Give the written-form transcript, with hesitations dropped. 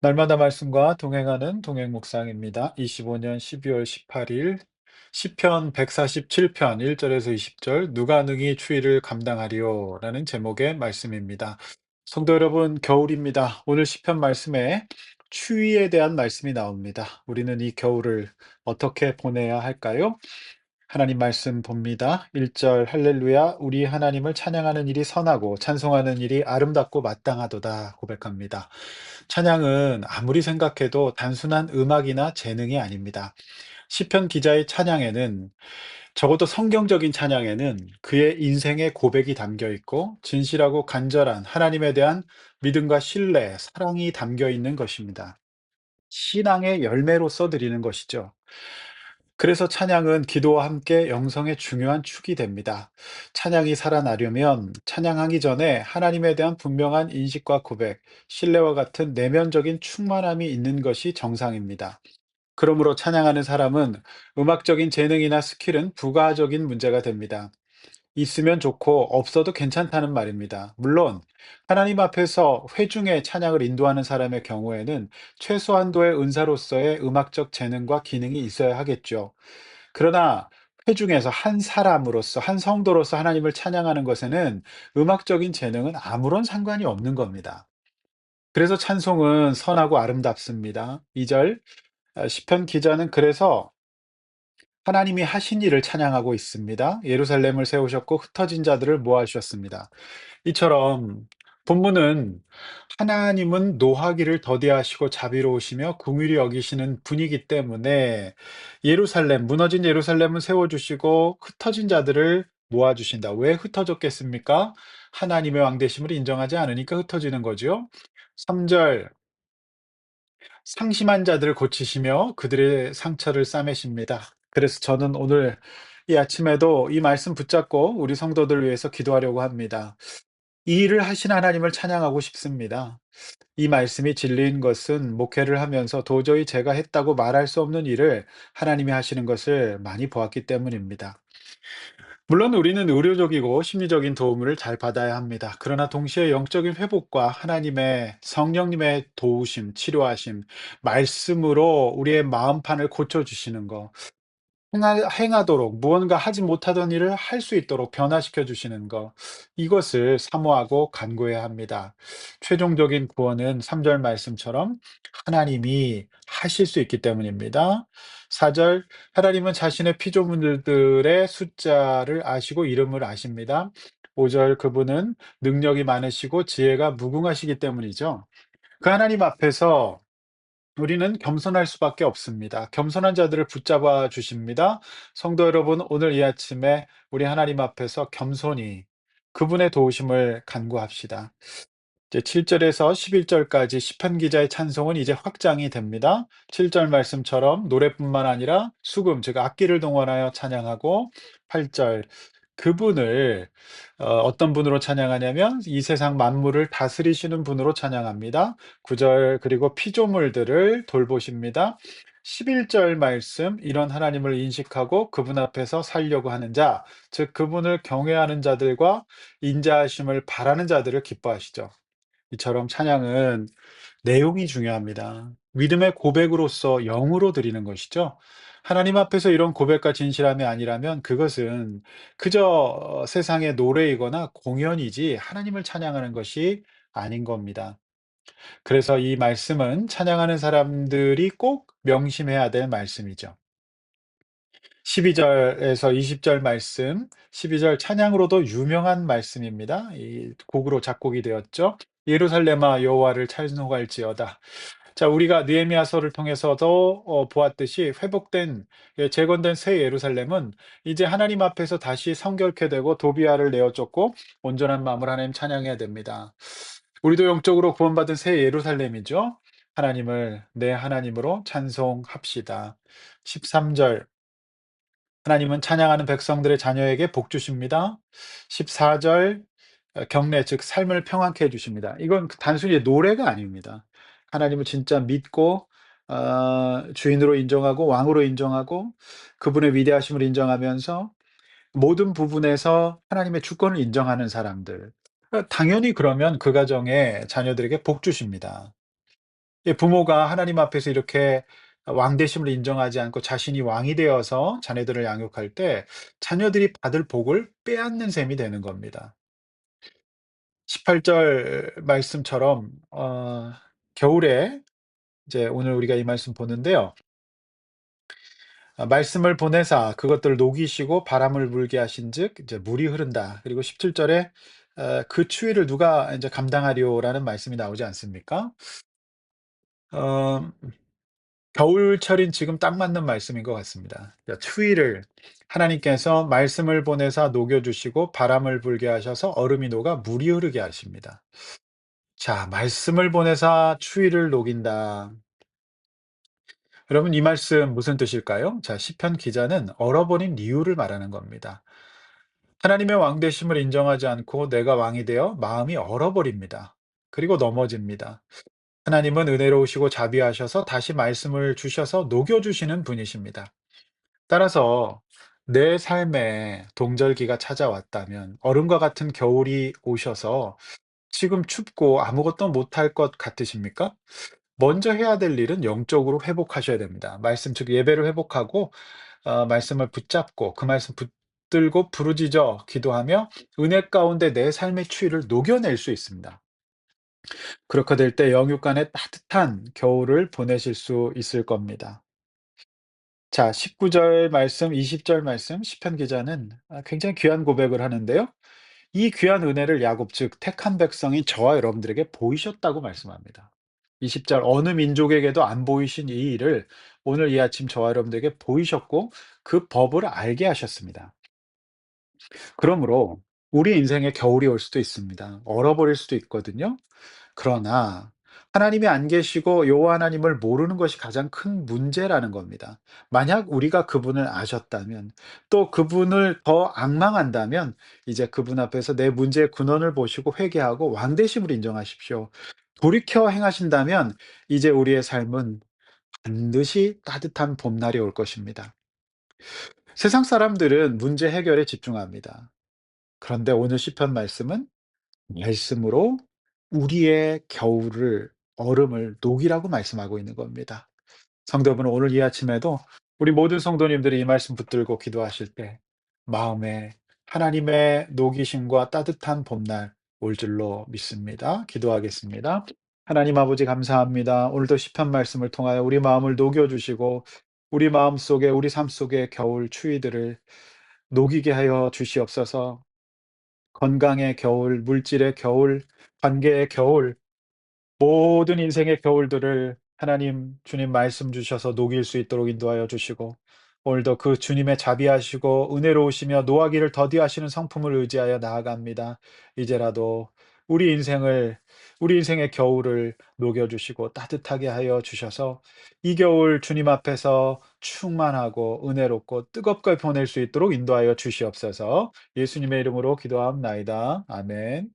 날마다 말씀과 동행하는 동행 묵상입니다. 25년 12월 18일 시편 147편 1절에서 20절 누가 능히 추위를 감당하리요라는 제목의 말씀입니다. 성도 여러분, 겨울입니다. 오늘 시편 말씀에 추위에 대한 말씀이 나옵니다. 우리는 이 겨울을 어떻게 보내야 할까요? 하나님 말씀 봅니다. 1절 할렐루야 우리 하나님을 찬양하는 일이 선하고 찬송하는 일이 아름답고 마땅하도다 고백합니다. 찬양은 아무리 생각해도 단순한 음악이나 재능이 아닙니다. 시편 기자의 찬양에는 적어도 성경적인 찬양에는 그의 인생의 고백이 담겨 있고 진실하고 간절한 하나님에 대한 믿음과 신뢰, 사랑이 담겨 있는 것입니다. 신앙의 열매로서 드리는 것이죠. 그래서 찬양은 기도와 함께 영성의 중요한 축이 됩니다. 찬양이 살아나려면 찬양하기 전에 하나님에 대한 분명한 인식과 고백, 신뢰와 같은 내면적인 충만함이 있는 것이 정상입니다. 그러므로 찬양하는 사람은 음악적인 재능이나 스킬은 부가적인 문제가 됩니다. 있으면 좋고 없어도 괜찮다는 말입니다. 물론 하나님 앞에서 회중의 찬양을 인도하는 사람의 경우에는 최소한도의 은사로서의 음악적 재능과 기능이 있어야 하겠죠. 그러나 회중에서 한 사람으로서, 한 성도로서 하나님을 찬양하는 것에는 음악적인 재능은 아무런 상관이 없는 겁니다. 그래서 찬송은 선하고 아름답습니다. 2절 시편 기자는 그래서 하나님이 하신 일을 찬양하고 있습니다. 예루살렘을 세우셨고 흩어진 자들을 모아주셨습니다. 이처럼 본문은 하나님은 노하기를 더디하시고 자비로우시며 긍휼히 여기시는 분이기 때문에 무너진 예루살렘은 세워주시고 흩어진 자들을 모아주신다. 왜 흩어졌겠습니까? 하나님의 왕되심을 인정하지 않으니까 흩어지는 거죠. 3절 상심한 자들을 고치시며 그들의 상처를 싸매십니다. 그래서 저는 오늘 이 아침에도 이 말씀 붙잡고 우리 성도들을 위해서 기도하려고 합니다. 이 일을 하신 하나님을 찬양하고 싶습니다. 이 말씀이 진리인 것은 목회를 하면서 도저히 제가 했다고 말할 수 없는 일을 하나님이 하시는 것을 많이 보았기 때문입니다. 물론 우리는 의료적이고 심리적인 도움을 잘 받아야 합니다. 그러나 동시에 영적인 회복과 하나님의 성령님의 도우심, 치료하심, 말씀으로 우리의 마음판을 고쳐주시는 것, 행하도록 무언가 하지 못하던 일을 할 수 있도록 변화시켜 주시는 것, 이것을 사모하고 간구해야 합니다. 최종적인 구원은 3절 말씀처럼 하나님이 하실 수 있기 때문입니다. 4절 하나님은 자신의 피조물들의 숫자를 아시고 이름을 아십니다. 5절 그분은 능력이 많으시고 지혜가 무궁하시기 때문이죠. 그 하나님 앞에서 우리는 겸손할 수밖에 없습니다. 겸손한 자들을 붙잡아 주십니다. 성도 여러분, 오늘 이 아침에 우리 하나님 앞에서 겸손히 그분의 도우심을 간구합시다. 이제 7절에서 11절까지 시편 기자의 찬송은 이제 확장이 됩니다. 7절 말씀처럼 노래뿐만 아니라 수금, 즉 악기를 동원하여 찬양하고 8절 그분을 어떤 분으로 찬양하냐면 이 세상 만물을 다스리시는 분으로 찬양합니다. 9절 그리고 피조물들을 돌보십니다. 11절 말씀 이런 하나님을 인식하고 그분 앞에서 살려고 하는 자, 즉 그분을 경외하는 자들과 인자하심을 바라는 자들을 기뻐하시죠. 이처럼 찬양은 내용이 중요합니다. 믿음의 고백으로서 영으로 드리는 것이죠. 하나님 앞에서 이런 고백과 진실함이 아니라면 그것은 그저 세상의 노래이거나 공연이지 하나님을 찬양하는 것이 아닌 겁니다. 그래서 이 말씀은 찬양하는 사람들이 꼭 명심해야 될 말씀이죠. 12절에서 20절 말씀, 12절 찬양으로도 유명한 말씀입니다. 이 곡으로 작곡이 되었죠. 예루살렘아 여호와를 찬송할지어다. 자, 우리가 느헤미야서를 통해서도 보았듯이 회복된 재건된 새 예루살렘은 이제 하나님 앞에서 다시 성결케 되고 도비아를 내어 쫓고 온전한 마음으로 하나님 찬양해야 됩니다. 우리도 영적으로 구원받은 새 예루살렘이죠. 하나님을 내 하나님으로 찬송합시다. 13절 하나님은 찬양하는 백성들의 자녀에게 복 주십니다. 14절 경례 즉 삶을 평안케 해 주십니다. 이건 단순히 노래가 아닙니다. 하나님을 진짜 믿고 주인으로 인정하고 왕으로 인정하고 그분의 위대하심을 인정하면서 모든 부분에서 하나님의 주권을 인정하는 사람들. 당연히 그러면 그 가정의 자녀들에게 복 주십니다. 부모가 하나님 앞에서 이렇게 왕 되심을 인정하지 않고 자신이 왕이 되어서 자녀들을 양육할 때 자녀들이 받을 복을 빼앗는 셈이 되는 겁니다. 18절 말씀처럼 겨울에 이제 오늘 우리가 이 말씀 보는데요. 말씀을 보내사 그것들을 녹이시고 바람을 불게 하신즉 이제 물이 흐른다. 그리고 17 절에 "그 추위를 누가 인제 감당하리요?"라는 말씀이 나오지 않습니까? 어 겨울철인 지금 딱 맞는 말씀인 것 같습니다. 추위를 하나님께서 말씀을 보내사 녹여 주시고 바람을 불게 하셔서 얼음이 녹아 물이 흐르게 하십니다. 자, 말씀을 보내사 추위를 녹인다. 여러분 이 말씀 무슨 뜻일까요? 자, 시편 기자는 얼어버린 이유를 말하는 겁니다. 하나님의 왕 되심을 인정하지 않고 내가 왕이 되어 마음이 얼어버립니다. 그리고 넘어집니다. 하나님은 은혜로우시고 자비하셔서 다시 말씀을 주셔서 녹여주시는 분이십니다. 따라서 내 삶에 동절기가 찾아왔다면 얼음과 같은 겨울이 오셔서 지금 춥고 아무것도 못할 것 같으십니까? 먼저 해야 될 일은 영적으로 회복하셔야 됩니다. 말씀 즉 예배를 회복하고 말씀을 붙잡고 그 말씀 붙들고 부르짖어 기도하며 은혜 가운데 내 삶의 추위를 녹여낼 수 있습니다. 그렇게 될 때 영육간에 따뜻한 겨울을 보내실 수 있을 겁니다. 자, 19절 말씀, 20절 말씀 시편 기자는 굉장히 귀한 고백을 하는데요. 이 귀한 은혜를 야곱 즉 택한 백성인 저와 여러분들에게 보이셨다고 말씀합니다. 20절 어느 민족에게도 안 보이신 이 일을 오늘 이 아침 저와 여러분들에게 보이셨고 그 법을 알게 하셨습니다. 그러므로 우리 인생에 겨울이 올 수도 있습니다. 얼어버릴 수도 있거든요. 그러나 하나님이 안 계시고 여호와 하나님을 모르는 것이 가장 큰 문제라는 겁니다. 만약 우리가 그분을 아셨다면 또 그분을 더 앙망한다면 이제 그분 앞에서 내 문제의 근원을 보시고 회개하고 왕 되심을 인정하십시오. 돌이켜 행하신다면 이제 우리의 삶은 반드시 따뜻한 봄날이 올 것입니다. 세상 사람들은 문제 해결에 집중합니다. 그런데 오늘 시편 말씀은 말씀으로 우리의 겨울을 얼음을 녹이라고 말씀하고 있는 겁니다. 성도 여러분 오늘 이 아침에도 우리 모든 성도님들이 이 말씀 붙들고 기도하실 때 마음에 하나님의 녹이심과 따뜻한 봄날 올 줄로 믿습니다. 기도하겠습니다. 하나님 아버지 감사합니다. 오늘도 시편 말씀을 통하여 우리 마음을 녹여 주시고 우리 마음속에 우리 삶 속의 겨울 추위들을 녹이게 하여 주시옵소서. 건강의 겨울, 물질의 겨울, 관계의 겨울, 모든 인생의 겨울들을 하나님 주님 말씀 주셔서 녹일 수 있도록 인도하여 주시고 오늘도 그 주님의 자비하시고 은혜로우시며 노하기를 더디하시는 성품을 의지하여 나아갑니다. 이제라도 우리 인생을 우리 인생의 겨울을 녹여 주시고 따뜻하게 하여 주셔서 이 겨울 주님 앞에서 충만하고 은혜롭고 뜨겁게 보낼 수 있도록 인도하여 주시옵소서. 예수님의 이름으로 기도하옵나이다. 아멘.